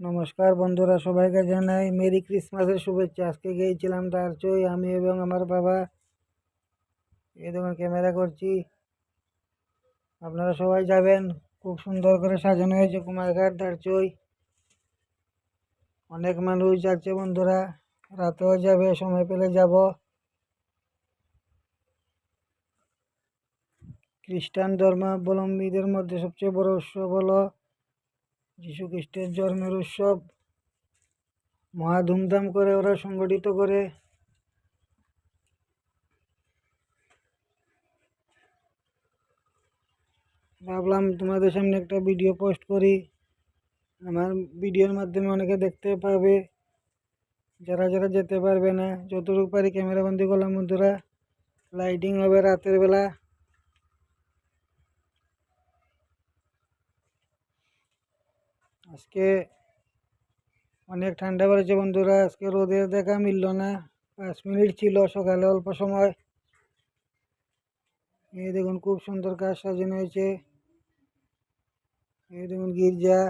নমস্কার বন্ধুরা, সবাইকে জানাই মেরি ক্রিসমাসের শুভেচ্ছা। আজকে গিয়েছিলাম দারচই আমি এবং আমার বাবা। এই দেখুন ক্যামেরা করছি, আপনারা সবাই যাবেন। খুব সুন্দর করে সাজানো হয়েছে কুমারঘাট দারচই। অনেক মানুষ যাচ্ছে বন্ধুরা, রাতেও যাবে, সময় পেলে যাব। খ্রিস্টান ধর্মাবলম্বীদের মধ্যে সবচেয়ে বড় উৎসব হলো যীশু খ্রিস্টের জন্মের উৎসব। মহা ধুমধাম করে ওরা সংগঠিত করে। ভাবলাম তোমাদের সামনে একটা ভিডিও পোস্ট করি, আমার ভিডিওর মাধ্যমে অনেকে দেখতে পাবে। যারা যারা যেতে পারবে না, যতটুকু পারি ক্যামেরা বন্দি করলাম বন্ধুরা। লাইটিং হবে রাতের বেলা। আজকে অনেক ঠান্ডা পড়েছে বন্ধুরা, আজকে রোদের দেখা মিলল না। 5 মিনিট ছিল সকালে অল্প সময়। এই দেখুন খুব সুন্দর কাজ সাজানো হয়েছে। এই দেখুন গির্জা।